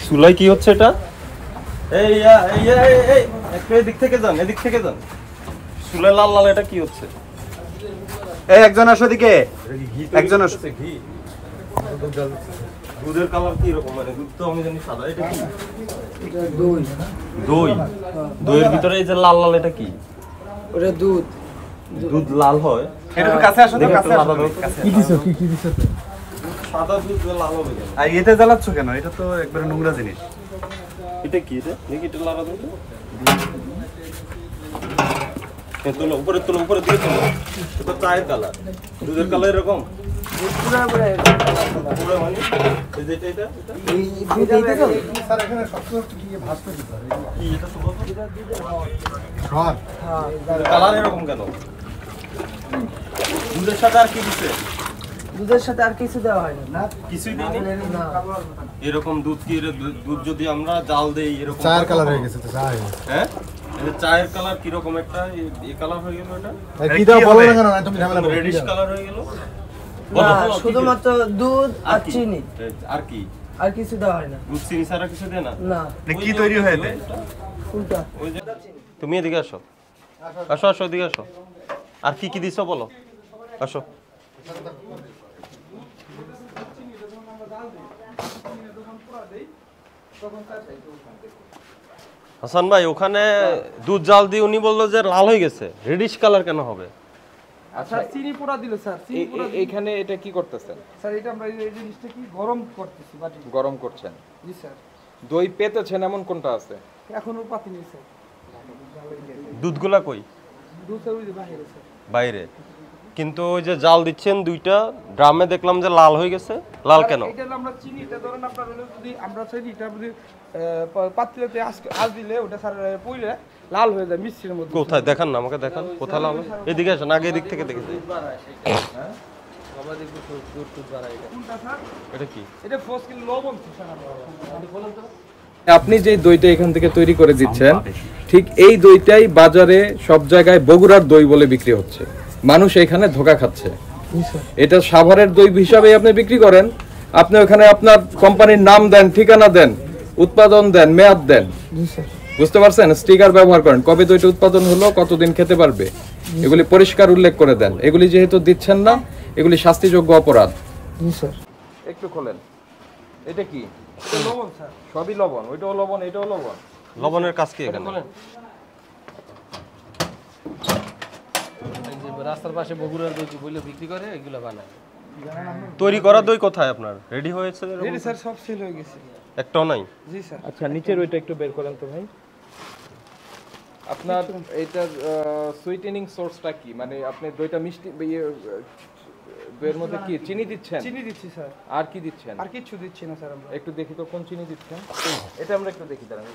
চুলাই কি হচ্ছে এটা? এই একটু এদিক থেকে যান। চুলাই লাল লাল এটা কি হচ্ছে? এই একজন আসো দিকে, একজন আসো। ঘি দুধের কালার কি রকম? মানে দুধ তো আমি জানি সাদা, এটা কি? দই। দইয়ের ভিতরে এই যে লাল লাল এটা কি? ওটা দুধ। দুধ লাল হয়? এটা তো কাছে আসো, তো কাছে আসো। কি দিছো কি দিছো? সাদা দুধ লাল হবে কেন? আর এতে জ্বালাচ্ছ কেন? এটা তো একবারে নোংরা জিনিস। এটা কি রে? দেখি এটা লাল দুধ। তোলো উপরে দিয়ে তোলো। এটা চায়ের কালার, দুধের কালার এরকম। পুরো মানে এই যে এটা এই দুধ এইটা তো স্যার এখানে সবচেয়ে কি ভাসতে দিতে হবে? কি এটা তো বলো? সর। কালার এরকম কেন? দুধের সাথে আর কি দিছে? দুধের সাথে আর কিছু দেওয়া হয় না। কিছুই দেয়নি। না। এরকম দুধ কি দুধ যদি আমরা জাল দেই এরকম চায়ের কালার হয়ে গেছে তো চা হয়ে গেছে। হ্যাঁ, এই চায়ের কালার কি রকম একটা এই কালার হয়ে গেল এটা? কি দাও বলো না কেন? তুমি ঝামেলা করো। রেডিশ কালার হয়ে গেল। না, শুধুমাত্র দুধ আর চিনি, আর কি? আর কিছু দেওয়া হয় না। দুধ চিনি ছাড়া কিছু দেয় না? না, কি তৈরি হয়ে যায়? ফুলটা। ওই যে তুমি এদিকে আসো, এদিকে আসো। আর কি কি দিছো বলো? আসো। হাসান ভাই, ওখানে দুধ জাল দিয়ে উনি বললো যে লাল হয়ে গেছে, রেডিশ কালার কেন হবে? আচ্ছা, চিনি পোড়া দিল স্যার। চিনি পোড়া এইখানে এটা কি করতেছেন? স্যার, এটা আমরা এই জিনিসটা কি গরম করতেছি বাটি। গরম করছেন? জি স্যার। দই পেতেছেন এমন কোনটা আছে? এখনো পাতি নেই স্যার। দুধগুলা কই? দুধ স্যার ওই যে বাইরে স্যার। বাইরে। কিন্তু ওই যে জাল দিচ্ছেন দুইটা ড্রামে, দেখলাম যে লাল হয়ে গেছে। লাল কেন? এটা আমরা চিনি, এটা ধরেন আপনার হলো যদি আমরা চিনিটা যদি পাতিলেতে আজ দিলে ওটা স্যার পইলে লাল হয়ে যায় মিষ্টির মধ্যে। কোথায় দেখান না, আমাকে দেখান কোথায় লাল হয়। এদিকে আসেন, আগে এদিক থেকে দেখে যাই। এটা কি? এটা ফসকিল লবণ স্যার। আপনি যে দইটা এখান থেকে তৈরি করে দিচ্ছেন, ঠিক এই দইটাই বাজারে সব জায়গায় বগুড়ার দই বলে বিক্রি হচ্ছে। মানুষ এখানে ধোঁকা খাচ্ছে। এটা সাভারের দই হিসাবে আপনি বিক্রি করেন। আপনি ওখানে আপনার কোম্পানির নাম দেন, ঠিকানা দেন, উৎপাদন দেন, মেয়াদ দেন, বুঝতে পারছেন? স্টিকার ব্যবহার করেন, কবে দইটা উৎপাদন হলো, কতদিন খেতে পারবে, এগুলি পরিষ্কার উল্লেখ করে দেন। এগুলি যেহেতু দিচ্ছেন না, এগুলি শাস্তিযোগ্য অপরাধ। একটু খোলেন। এটা কি? লবণ স্যার। সবই লবণ। ওইটাও লবণ, এটাও লবণ। লবণের কাজ কি এখানে? রাস্তার পাশে বগুড়ার দই বলে বিক্রি করে, এগুলো বানায়। তৈরি করা দই কোথায় আপনার? রেডি হয়েছে? রেডি স্যার, সব সেল হয়ে গেছে। একটাও নাই? জি স্যার। আচ্ছা, নিচের ওইটা একটু বের করেন তো ভাই। আপনার এইটার সুইটেনিং সোর্সটা কি? মানে আপনি দইটা মিষ্টি দইয়ের মধ্যে কি চিনি দিচ্ছেন? চিনি দিচ্ছি স্যার। আর কি দিচ্ছেন? আর কিছু দিচ্ছি না স্যার আমরা। একটু দেখি তো কোন চিনি দিচ্ছেন। এটা আমরা একটু দেখি দাঁড়ান।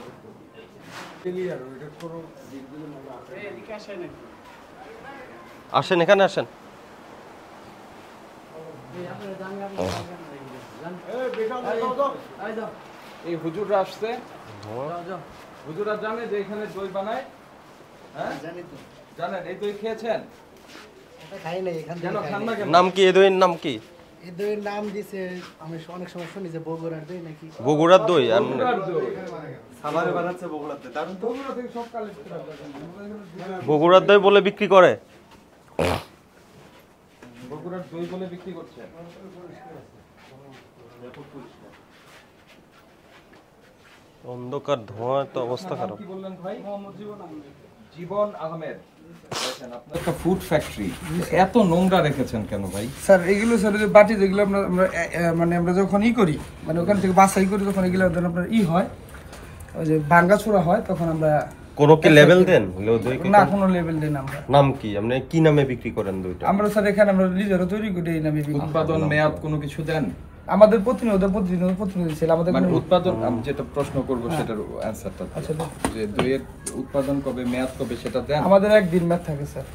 আসেন, এখানে আসেন। এই হুজুররা আসছে। হুজুররা জানে যে এখানে দই বানায়? হ্যাঁ জানি তো। জানেন এই দই খেয়েছেন? খাই নাই এখান কেন খান না কেন? নাম কি এই দইয়ের নাম কি? এই দইয়ের নাম দিছে, আমি অনেক সময় শুনি যে বগুড়ার দই নাকি। বগুড়ার দই? আর বগুড়ার দই। সাভারে বানাচ্ছে বগুড়াতে, দারুণ তো। বগুড়া থেকে সব কালেক্ট করে। বগুড়ার দই বলে বিক্রি করে? বগুড়ার দই বলে বিক্রি করছে। অন্ধকার ধোঁয়া, তো অবস্থা খারাপ। কি বললেন ভাই? মোহাম্মদ জীবন আহমেদ। দেখেন আপনার একটা ফুড ফ্যাক্টরি, এত নোংরা রেখেছেন কেন ভাই? স্যার এগুলো স্যার যে বাটি যেগুলো আমরা মানে আমরা যখন করি, মানে ওখান থেকে বাছাই করি, তখন এগুলো ধরুন আপনার হয় ওই যে ভাঙ্গাচোরা হয়, তখন আমরা কোনো কি লেভেল দেন? না, কোনো লেভেল দেন আমরা। নাম কি? আপনি কি নামে বিক্রি করেন দইটা? আমরা স্যার এখানে আমরা নিজেরা তৈরি করি এই নামে বিক্রি করি। উৎপাদন মেয়াদ কোনো কিছু দেন? আমাদের প্রতিনিধি ছিল আমাদের মানে উৎপাদন, আমি যেটা প্রশ্ন করব সেটার অ্যানসারটা। আচ্ছা, যে দইয়ের উৎপাদন কবে, মেয়াদ কবে সেটা দেন? আমাদের একদিন মেয়াদ থাকে স্যার।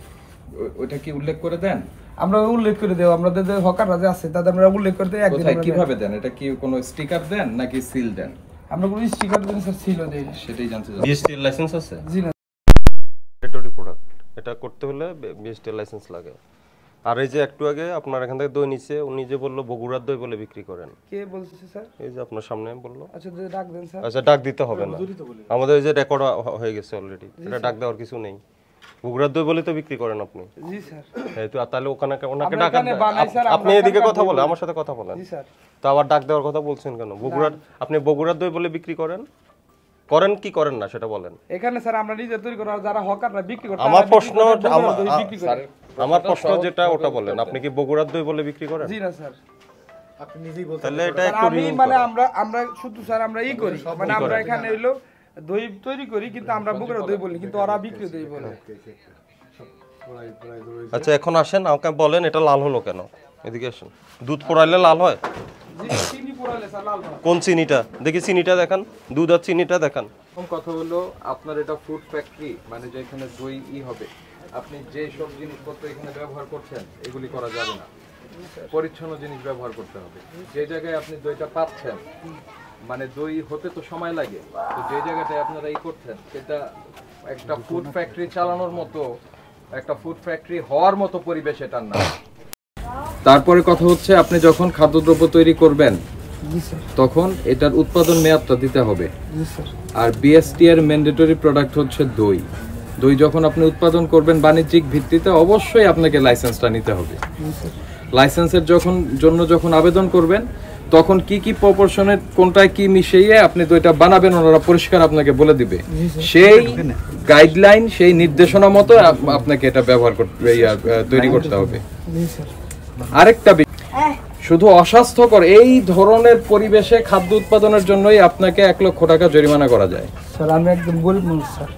ওইটা কি উল্লেখ করে দেন? আমরা উল্লেখ করে দেব, আমাদের যে হকাররা যে আছে তাদের আমরা উল্লেখ করে দেই একদিন। কোথায় কিভাবে দেন? এটা কি কোনো স্টিকার দেন নাকি সিল দেন? আমরা কোনো স্টিকার দেন স্যার, সিলও দেই না। সেটাই জানতে চাই। বিএসটি লাইসেন্স আছে? জি না। টেরিটরি প্রোডাক্ট, এটা করতে হলে বিএসটি লাইসেন্স লাগে। আর এই যে একটু আগে আপনার এখান থেকে দই নিছে, উনি যে বললো বগুড়ার দই বলে বিক্রি করেন, কে বলতেছে স্যার? এই যে আপনার সামনে বললো। আচ্ছা ডাক দেন স্যার। আচ্ছা ডাক দিতে হবে না, আমাদের এই যে রেকর্ড হয়ে গেছে অলরেডি, এটা ডাক দেওয়ার কিছু নেই। বগুড়ার দই বলে তো বিক্রি করেন আপনি। জি স্যার। এই তো তাহলে ওনাকে আমরা ডাক এখানে বানাই স্যার, আপনি আমরা এদিকে এখানকার কথা দই বলেন, বলি। আমার সাথে কথা বলেন। জি স্যার। তো আবার ডাক দেওয়ার কথা বলছেন কেন? বগুড়ার আপনি বগুড়ার দই বলে বিক্রি করেন কি করেন না সেটা বলেন। এখানে স্যার আমরা নিজে তৈরি করা, যারা হকাররা বিক্রি করে আমার প্রশ্ন বিক্রি করে। আমার প্রশ্ন যেটা ওটা বলেন, আপনি কি বগুড়ার দই বলে বিক্রি করেন? জি না স্যার। আপনি নিজেই বলতে তাহলে এটা স্যার, একটু আমি রিভিউ মানে করেন। আমরা শুধু স্যার আমরা করি, মানে আমরা এখানে হইলো দই তৈরি করি, কিন্তু আমরা বগুড়া দই বলি, কিন্তু ওরা বিক্রি দই বলে। আচ্ছা এখন আসেন, আমাকে বলেন এটা লাল হলো কেন? এদিকে আসেন। দুধ পোড়াইলে লাল হয়? জি, চিনি পোড়ালে স্যার লাল হয়। কোন চিনিটা দেখি, চিনিটা দেখান, দুধ আর চিনিটা দেখান। প্রথম কথা হলো আপনার এটা ফুড ফ্যাক্টরি, মানে যেখানে দই হবে, আপনি যে সব জিনিসপত্র এখানে ব্যবহার করছেন এগুলি করা যাবে না, পরিচ্ছন্ন জিনিস ব্যবহার করতে হবে। যে জায়গায় আপনি দইটা পাচ্ছেন, মানে দই হতে তো সময় লাগে, তো যে জায়গাটায় আপনারা করছেন সেটা একটা ফুড ফ্যাক্টরি চালানোর মতো, একটা ফুড ফ্যাক্টরি হওয়ার মতো পরিবেশ এটার না। তারপরে কথা হচ্ছে আপনি যখন খাদ্যদ্রব্য তৈরি করবেন জি স্যার। তখন এটার উৎপাদন মেয়াদটা দিতে হবে। জি স্যার। আর বিএসটি এর ম্যান্ডেটরি প্রোডাক্ট হচ্ছে দই। দই যখন আপনি উৎপাদন করবেন বাণিজ্যিক ভিত্তিতে, অবশ্যই আপনাকে লাইসেন্সটা নিতে হবে। লাইসেন্সের যখন আবেদন করবেন তখন কি কি প্রপোর্শনের কোনটায় কি মিশিয়ে আপনি দইটা বানাবেন ওনারা পরিষ্কার আপনাকে বলে দিবে। সেই গাইডলাইন, সেই নির্দেশনা মতো আপনাকে এটা ব্যবহার করতে তৈরি করতে হবে। আরেকটা শুধু অস্বাস্থ্যকর এই ধরনের পরিবেশে খাদ্য উৎপাদনের জন্যই আপনাকে 1 লক্ষ টাকা জরিমানা করা যায়। স্যার আমি একদম গরিব মানুষ স্যার।